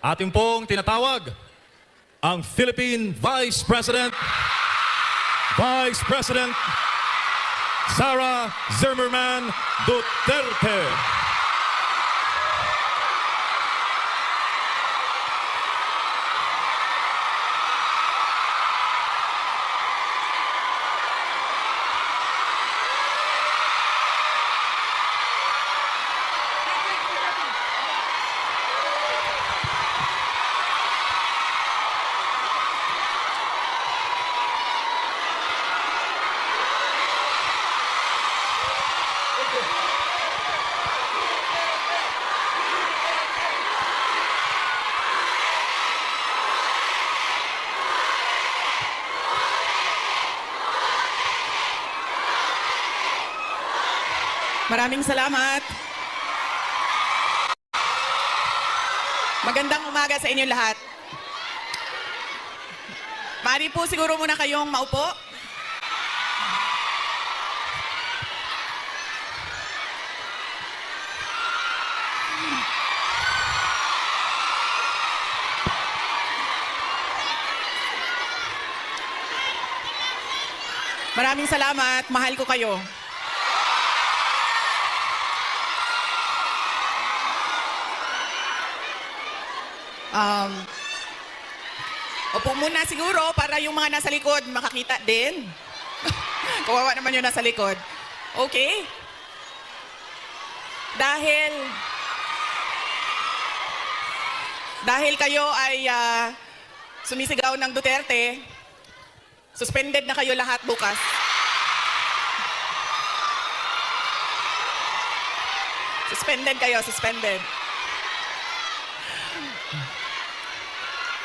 Ating pong tinatawag ang Philippine Vice President Sara Zimmerman Duterte. Maraming salamat. Magandang umaga sa inyong lahat. Maaari po siguro muna kayong maupo. Maraming salamat. Mahal ko kayo. Opo muna siguro para yung mga nasa likod makakita din. Kawawa naman yung nasa likod. Okay? Dahil kayo ay sumisigaw ng Duterte, suspended na kayo lahat bukas. Suspended kayo, suspended.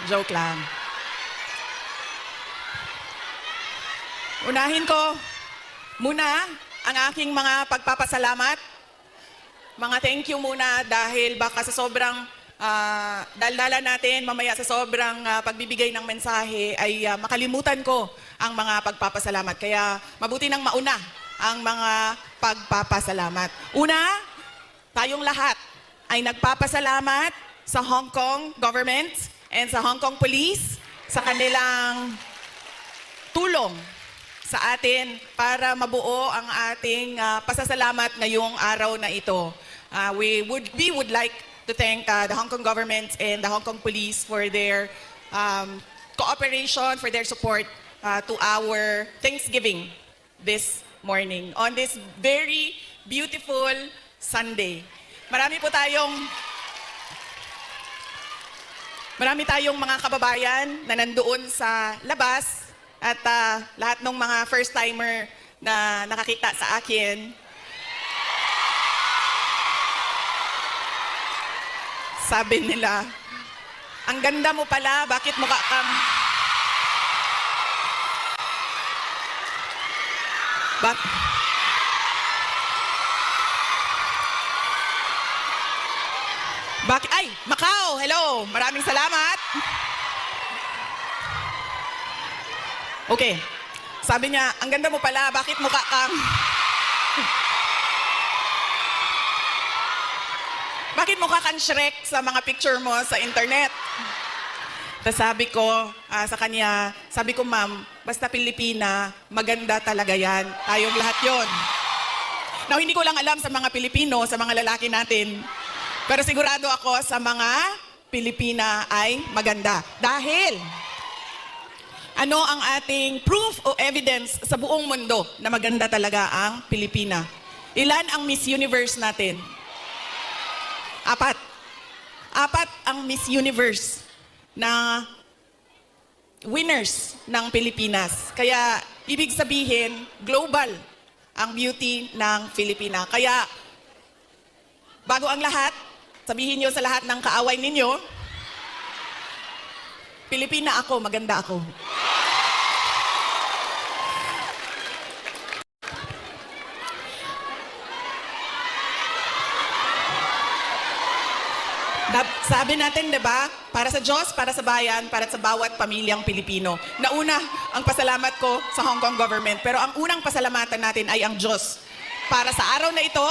Joke lang. Unahin ko muna ang aking mga pagpapasalamat. Mga thank you muna dahil baka sa sobrang daldala natin, mamaya sa sobrang pagbibigay ng mensahe ay makalimutan ko ang mga pagpapasalamat. Kaya mabuti nang mauna ang mga pagpapasalamat. Una, tayong lahat ay nagpapasalamat sa Hong Kong government and sa Hong Kong Police sa kanilang tulong sa atin para mabuo ang ating pasasalamat ngayong araw na ito. We would like to thank the Hong Kong government and the Hong Kong Police for their cooperation, for their support to our Thanksgiving this morning on this very beautiful Sunday. Marami tayong mga kababayan na nandoon sa labas at lahat ng mga first-timer na nakakita sa akin. Sabi nila, ang ganda mo pala, bakit mukha kang... Ay, Macau, hello. Maraming salamat. Okay. Sabi niya, ang ganda mo pala, bakit mukha kang... Bakit mukha kang Shrek sa mga picture mo sa internet? Tapos sabi ko sa kanya, sabi ko, ma'am, basta Pilipina, maganda talaga yan. Tayong lahat yon. Now, hindi ko lang alam sa mga Pilipino, sa mga lalaki natin, pero sigurado ako sa mga Pilipina ay maganda. Dahil, ano ang ating proof o evidence sa buong mundo na maganda talaga ang Pilipina? Ilan ang Miss Universe natin? 4. 4 ang Miss Universe na winners ng Pilipinas. Kaya, ibig sabihin, global ang beauty ng Pilipina. Kaya, bago ang lahat, sabihin niyo sa lahat ng kaaway ninyo, Pilipina ako, maganda ako. Sabi natin, di ba? Para sa Diyos, para sa bayan, para sa bawat pamilyang Pilipino. Nauna ang pasalamat ko sa Hong Kong government, pero ang unang pasalamatan natin ay ang Diyos. Para sa araw na ito,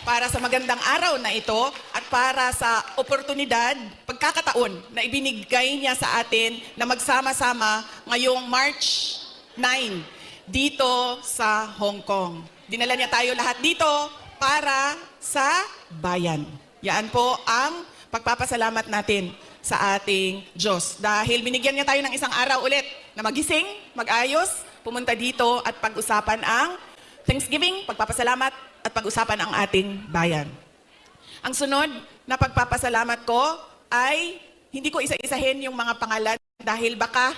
para sa magandang araw na ito at para sa oportunidad, pagkakataon na ibinigay niya sa atin na magsama-sama ngayong March 9 dito sa Hong Kong. Dinala niya tayo lahat dito para sa bayan. Yan po ang pagpapasalamat natin sa ating Diyos. Dahil binigyan niya tayo ng isang araw ulit na magising, mag-ayos, pumunta dito at pag-usapan ang Thanksgiving, pagpapasalamat at pag-usapan ang ating bayan. Ang sunod na pagpapasalamat ko ay hindi ko isa-isahin yung mga pangalan dahil baka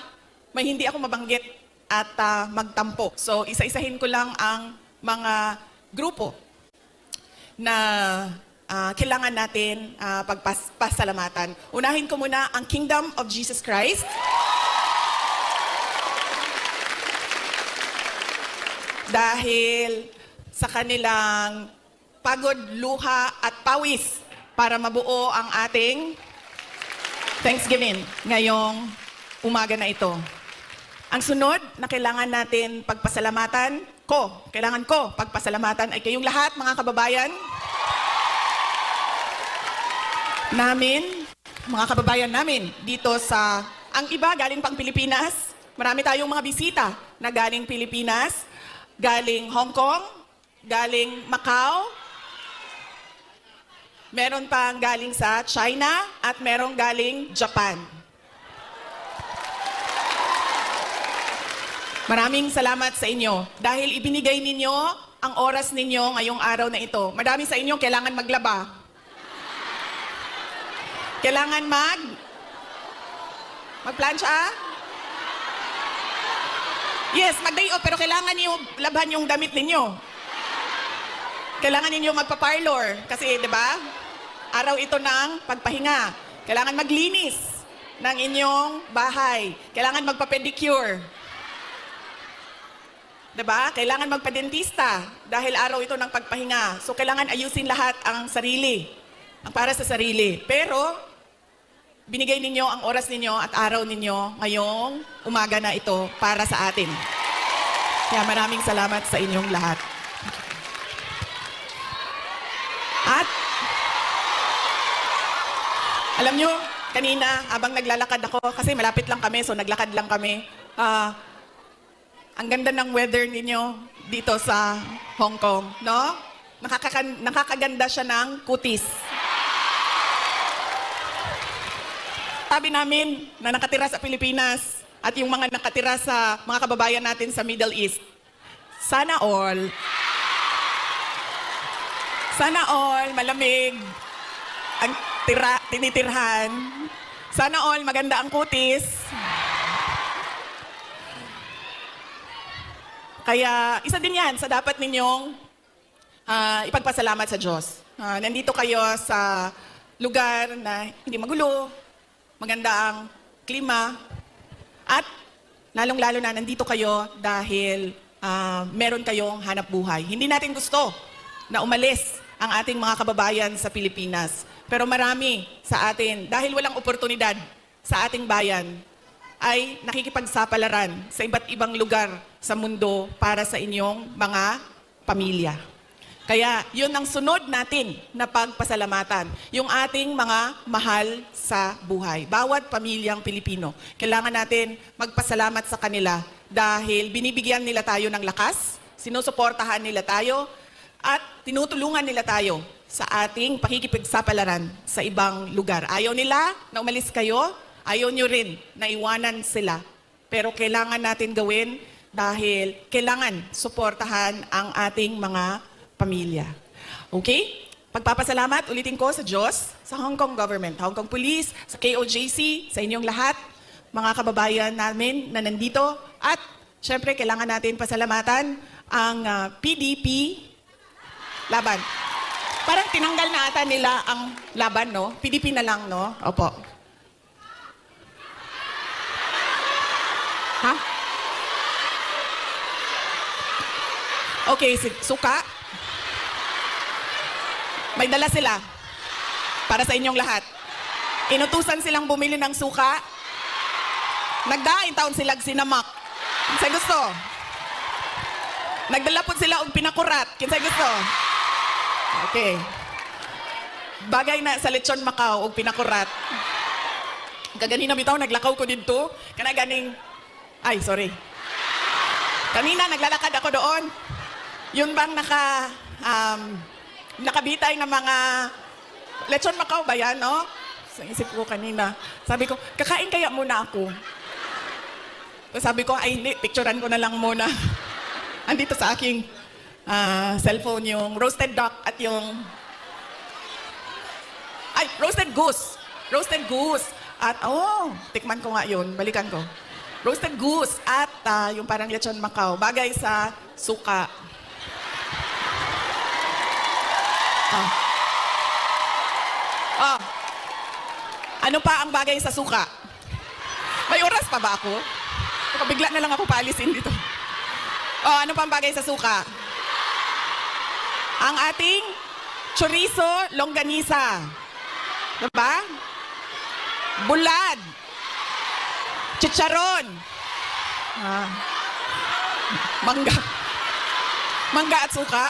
may hindi ako mabanggit at magtampo. So isa-isahin ko lang ang mga grupo na kailangan natin pagpasalamatan. Unahin ko muna ang Kingdom of Jesus Christ. Dahil sa kanilang pagod, luha at pawis para mabuo ang ating Thanksgiving ngayong umaga na ito. Ang sunod na kailangan natin kailangan ko pagpasalamatan ay kayong lahat, mga kababayan namin, mga kababayan namin dito sa, ang iba galing pang Pilipinas. Marami tayong mga bisita na galing Pilipinas, galing Hong Kong, galing Macau, meron pang galing sa China, at merong galing Japan. Maraming salamat sa inyo dahil ibinigay ninyo ang oras ninyo ngayong araw na ito. Marami sa inyo kailangan maglaba. Kailangan magplansya? Yes, mag-day off, pero kailangan niyo labhan yung damit ninyo. Kailangan ninyo magpa-parlor kasi, di ba? Araw ito ng pagpahinga. Kailangan maglinis ng inyong bahay. Kailangan magpa-pedicure. Di ba? Kailangan magpa-dentista dahil araw ito ng pagpahinga. So, kailangan ayusin lahat ang sarili. Ang para sa sarili. Pero, binigay ninyo ang oras ninyo at araw ninyo ngayong umaga na ito para sa atin. Kaya maraming salamat sa inyong lahat. At, alam nyo, kanina, habang naglalakad ako, kasi malapit lang kami, so naglakad lang kami, ang ganda ng weather ninyo dito sa Hong Kong, no? Nakakaganda siya ng kutis. Sabi namin na nakatira sa Pilipinas at yung mga nakatira sa mga kababayan natin sa Middle East, sana all malamig ang tinitirhan. Sana all maganda ang kutis. Kaya isa din yan sa dapat ninyong ipagpasalamat sa Diyos. Nandito kayo sa lugar na hindi magulo, maganda ang klima, at lalong-lalo na nandito kayo dahil meron kayong hanap buhay. Hindi natin gusto na umalis ang ating mga kababayan sa Pilipinas. Pero marami sa atin, dahil walang oportunidad sa ating bayan, ay nakikipagsapalaran sa iba't ibang lugar sa mundo para sa inyong mga pamilya. Kaya yun ang sunod natin na pagpasalamatan, yung ating mga mahal sa buhay. Bawat pamilyang Pilipino, kailangan natin magpasalamat sa kanila dahil binibigyan nila tayo ng lakas, sinusuportahan nila tayo, at tinutulungan nila tayo sa ating pakikipagsapalaran sa ibang lugar. Ayaw nila na umalis kayo, ayaw nyo rin na iwanan sila. Pero kailangan natin gawin dahil kailangan suportahan ang ating mga pamilya. Okay? Pagpapasalamat, ulitin ko sa Diyos, sa Hong Kong government, Hong Kong Police, sa KOJC, sa inyong lahat, mga kababayan namin na nandito. At syempre, kailangan natin pasalamatan ang PDP laban. Parang tinanggal na ata nila ang laban, no? PDP na lang, no? Opo. Ha? Okay, suka. May dala sila para sa inyong lahat. Inutusan silang bumili ng suka. Nagdaing taon sila sinamak. Kinsay gusto? Nagdala po sila og pinakurat. Kinsay gusto? Okay. Bagay na sa lechon Macau og pinakurat. Kaganina bitaw naglakaw ko dito. Kana ganing ay, sorry. Kanina naglalakad ako doon. Yun bang nakabitay ng mga lechon Macau ba yan, no? Sa isip ko kanina. Sabi ko, kakain kaya muna ako. So sabi ko, ay hindi, picturean ko na lang muna. Andito sa aking cellphone yung roasted duck at yung... Ay, roasted goose. Roasted goose. At, tikman ko nga yun. Balikan ko. Roasted goose at yung parang lechon Macau. Bagay sa suka. Ano pa ang bagay sa suka? May oras pa ba ako? Bigla na lang ako paalisin dito. Ano pa ang bagay sa suka? Ang ating chorizo longganisa. Diba? Bulad. Chicharon. Mangga. Mangga at suka.